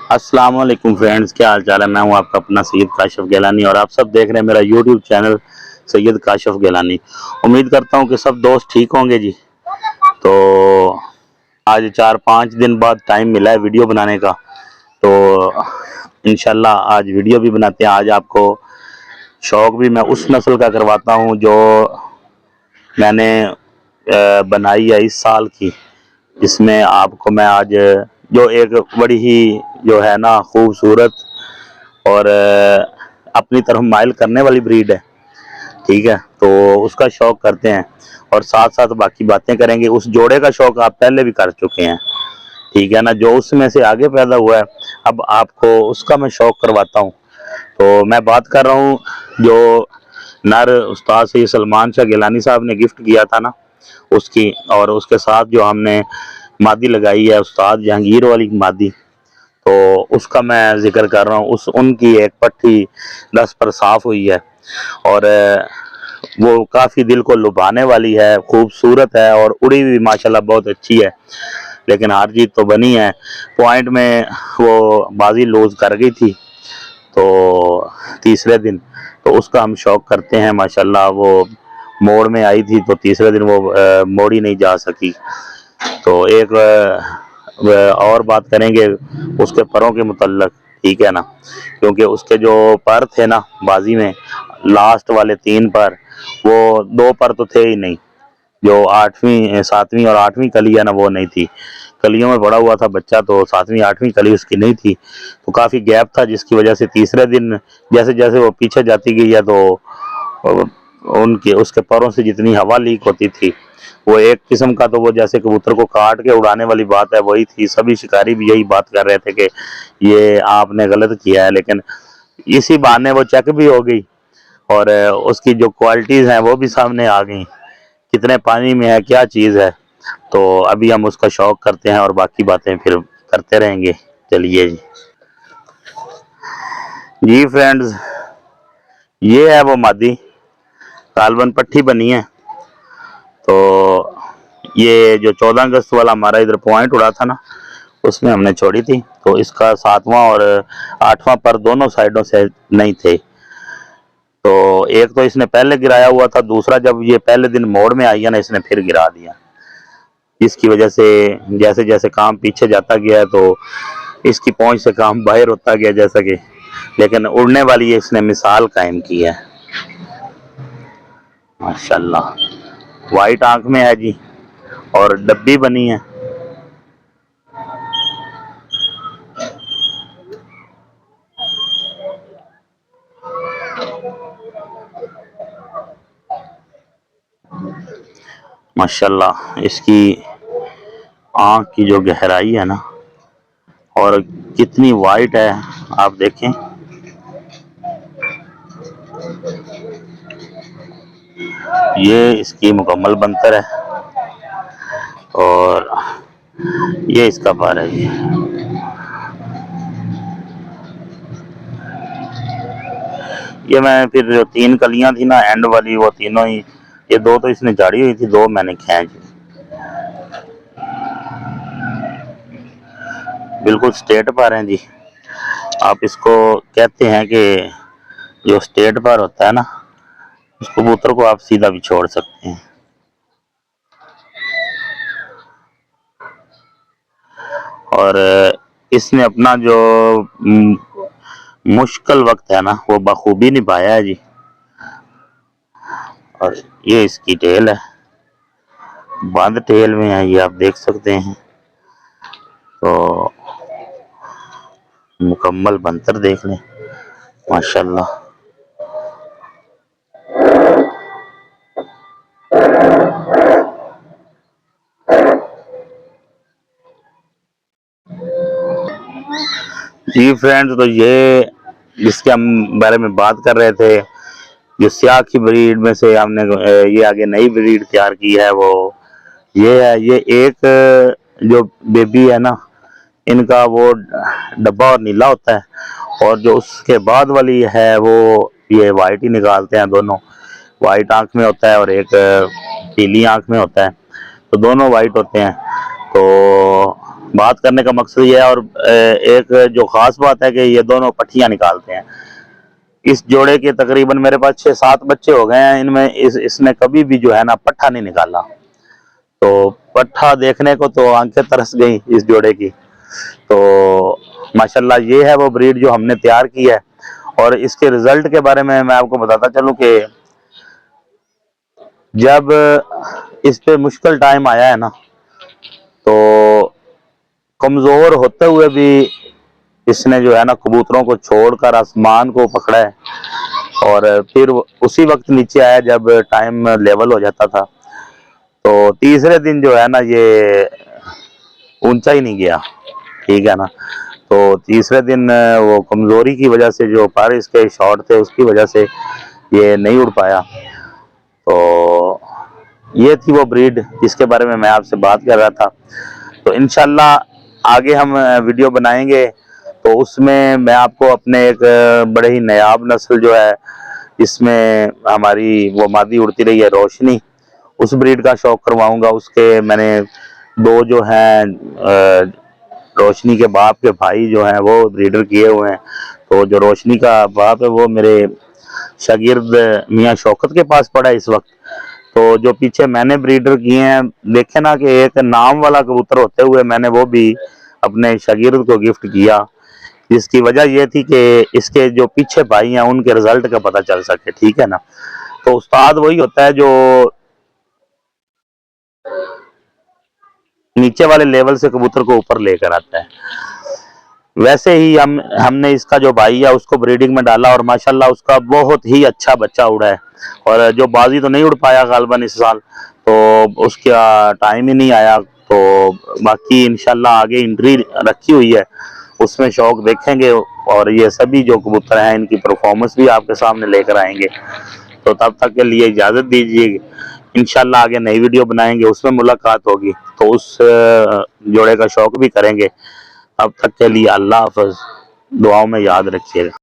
अस्सलाम वालेकुम फ्रेंड्स, क्या हाल चाल है। मैं हूं आपका अपना सैयद काशिफ गिलानी और आप सब देख रहे हैं मेरा यूट्यूब चैनल सैयद काशिफ गिलानी। उम्मीद करता हूं कि सब दोस्त ठीक होंगे जी। तो आज 4-5 दिन बाद टाइम मिला है वीडियो बनाने का, तो इंशाल्लाह आज वीडियो भी बनाते हैं। आज आपको शौक भी मैं उस नस्ल का करवाता हूं जो मैंने बनाई है इस साल की, जिसमें आपको मैं आज जो एक बड़ी ही जो है ना खूबसूरत और अपनी तरफ माइल करने वाली ब्रीड है। ठीक है, तो उसका शौक करते हैं और साथ साथ बाकी बातें करेंगे। उस जोड़े का शौक आप पहले भी कर चुके हैं, ठीक है ना, जो उसमें से आगे पैदा हुआ है। अब आपको उसका मैं शौक करवाता हूँ। तो मैं बात कर रहा हूँ जो नर उस्ताद सैयद सलमान शाह गिलानी साहब ने गिफ्ट किया था ना, उसकी, और उसके साथ जो हमने मादी लगाई है उस्ताद जहांगीर वाली मादी, तो उसका मैं जिक्र कर रहा हूँ। उस उनकी एक पट्टी 10 पर साफ हुई है और वो काफ़ी दिल को लुभाने वाली है, खूबसूरत है और उड़ी हुई माशाल्लाह बहुत अच्छी है। लेकिन हार जीत तो बनी है, पॉइंट में वो बाजी लूज कर गई थी तो तीसरे दिन। तो उसका हम शौक करते हैं माशाल्लाह। वो मोड़ में आई थी तो तीसरे दिन वो मोड़ी नहीं जा सकी। तो एक और बात करेंगे उसके परों के मुतल्लक, ठीक है ना, क्योंकि उसके जो पर थे ना बाजी में, लास्ट वाले 3 पर, वो 2 पर तो थे ही नहीं। जो 8वीं 7वीं और 8वीं कली है ना, वो नहीं थी। कलियों में पड़ा हुआ था बच्चा, तो 7वीं 8वीं कली उसकी नहीं थी, तो काफ़ी गैप था, जिसकी वजह से तीसरे दिन जैसे जैसे वो पीछे जाती गई है तो उनके उसके पैरों से जितनी हवा लीक होती थी, वो एक किस्म का, तो वो जैसे कबूतर को काट के उड़ाने वाली बात है वही थी। सभी शिकारी भी यही बात कर रहे थे कि ये आपने गलत किया है, लेकिन इसी बहाने वो चेक भी हो गई और उसकी जो क्वालिटीज़ हैं वो भी सामने आ गई, कितने पानी में है, क्या चीज़ है। तो अभी हम उसका शौक करते हैं और बाकी बातें फिर करते रहेंगे। चलिए जी। जी फ्रेंड्स, ये है वो मादी, कालबन पट्टी बनी है। तो ये जो 14 अगस्त वाला हमारा इधर पॉइंट उड़ा था ना, उसमें हमने छोड़ी थी। तो इसका 7वां और 8वां पर दोनों साइडों से नहीं थे। तो एक तो इसने पहले गिराया हुआ था, दूसरा जब ये पहले दिन मोड़ में आई है ना, इसने फिर गिरा दिया, जिसकी वजह से जैसे जैसे काम पीछे जाता गया है तो इसकी पहुंच से काम बाहर होता गया, जैसा कि, लेकिन उड़ने वाली इसने मिसाल कायम की है माशाल्लाह। वाइट आंख में है जी और डब्बी बनी है। माशाल्लाह इसकी आंख की जो गहराई है ना और कितनी वाइट है, आप देखें। ये इसकी मुकम्मल बनतर है और ये इसका पर है जी। ये मैं फिर जो 3 कलियां थी ना एंड वाली, वो तीनों ही, ये 2 तो इसने झाड़ी हुई थी, 2 मैंने खींच, बिल्कुल स्ट्रेट पर हैं जी। आप इसको कहते हैं कि जो स्ट्रेट पर होता है ना, उस कबूतर को आप सीधा भी छोड़ सकते हैं। और इसने अपना जो मुश्किल वक्त है ना वो बखूबी निभाया है जी। और ये इसकी टेल है, बंद टेल में है, ये आप देख सकते हैं। तो मुकम्मल बनतर देख लें माशाल्लाह। जी फ्रेंड्स, तो ये जिसके हम बारे में बात कर रहे थे, जो स्याह की ब्रीड में से हमने ये आगे नई ब्रीड तैयार की है, वो ये है। ये एक जो बेबी है ना, इनका वो डब्बा और नीला होता है, और जो उसके बाद वाली है वो ये वाइट ही निकालते हैं दोनों। वाइट आंख में होता है और एक पीली आंख में होता है, तो दोनों वाइट होते हैं। तो बात करने का मकसद ये है। और एक जो खास बात है कि ये दोनों पट्टियां निकालते हैं। इस जोड़े के तकरीबन मेरे पास 6-7 बच्चे हो गए हैं, इनमें इसने कभी भी जो है ना पट्ठा नहीं निकाला। तो पट्ठा देखने को तो आंखें तरस गई इस जोड़े की। तो माशाल्लाह ये है वो ब्रीड जो हमने तैयार की है। और इसके रिजल्ट के बारे में मैं आपको बताता चलूं कि जब इस पे मुश्किल टाइम आया है ना, तो कमजोर होते हुए भी इसने जो है ना कबूतरों को छोड़कर आसमान को पकड़ा है। और फिर उसी वक्त नीचे आया जब टाइम लेवल हो जाता था। तो तीसरे दिन जो है ना ये ऊंचा ही नहीं गया, ठीक है ना। तो तीसरे दिन वो कमजोरी की वजह से, जो पर इसके शॉट थे उसकी वजह से ये नहीं उड़ पाया। तो ये थी वो ब्रीड जिसके बारे में मैं आपसे बात कर रहा था। तो इंशाल्लाह आगे हम वीडियो बनाएंगे, तो उसमें मैं आपको अपने एक बड़े ही नायाब नस्ल जो है, इसमें हमारी वो मादी उड़ती रही है रोशनी, उस ब्रीड का शौक करवाऊंगा। उसके मैंने 2 जो हैं रोशनी के बाप के भाई जो हैं वो ब्रीडर किए हुए हैं। तो जो रोशनी का बाप है वो मेरे शागिर्द मियाँ शौकत के पास पड़ा है इस वक्त। तो जो पीछे मैंने ब्रीडर किए हैं, देखे ना कि एक नाम वाला कबूतर होते हुए मैंने वो भी अपने शागिर्द को गिफ्ट किया, जिसकी वजह ये थी कि इसके जो पीछे भाई हैं उनके रिजल्ट का पता चल सके, ठीक है ना। तो उस्ताद वही होता है जो नीचे वाले लेवल से कबूतर को ऊपर लेकर आता है। वैसे ही हमने इसका जो भाई है उसको ब्रीडिंग में डाला और माशाल्लाह उसका बहुत ही अच्छा बच्चा उड़ा है। और जो बाजी तो नहीं उड़ पाया गालबन इस साल, तो उसका टाइम ही नहीं आया। तो बाकी इंशाल्लाह आगे एंट्री रखी हुई है, उसमें शौक देखेंगे और ये सभी जो कबूतर हैं इनकी परफॉर्मेंस भी आपके सामने लेकर आएंगे। तो तब तक के लिए इजाज़त दीजिए। इंशाल्लाह आगे नई वीडियो बनाएंगे, उसमें मुलाकात होगी, तो उस जोड़े का शौक भी करेंगे। अब तक के लिए अल्लाह हाफ़िज़, दुआओं में याद रखिएगा।